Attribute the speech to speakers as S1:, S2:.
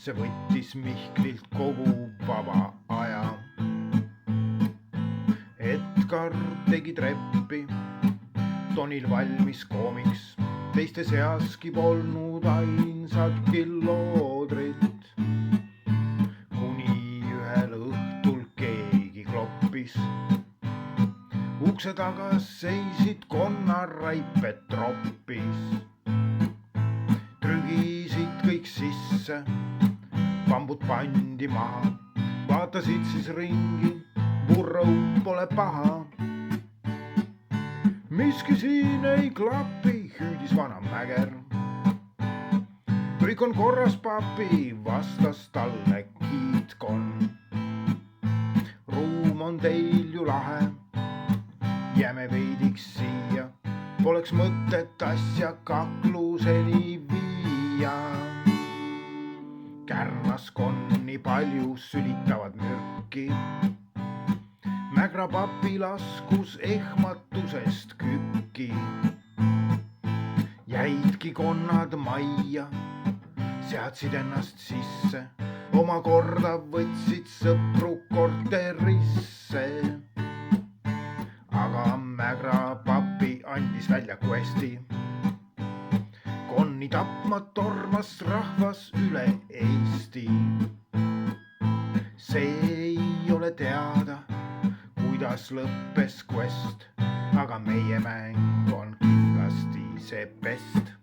S1: see võttis Mihklilt kogu vaba aja. Edgar tegi treppi, Tonil valmis koomiks, teiste seaski polnud ainsatki loodrit. Kuni ühel õhtul keegi kloppis, ukse taga seisid konnaraiped troppis. Trügisid kõik sisse, bambud pandi maha, vaatasid siis ringi, Burrow pole paha. Miski siin ei klapi, hüüdis vana Mäger. Kõik on korras, papi, vastas talle Kiitkon. Ruum on teil ju lahe, jääme veidiks siia, poleks mõtet asja kakluseni viia. Kärnas konni palju sülitavad mürki, Mägra papi laskus ehmatusest kükki. Jäidki konnad majja, seadsid ennast sisse, omakorda võtsid sõpru korterisse. Aga Mägra papi andis välja questi, konni tapma tormas rahvas üle Eesti. See ei ole teada, kuidas lõppes quest, aga meie mäng on kindlasti see best.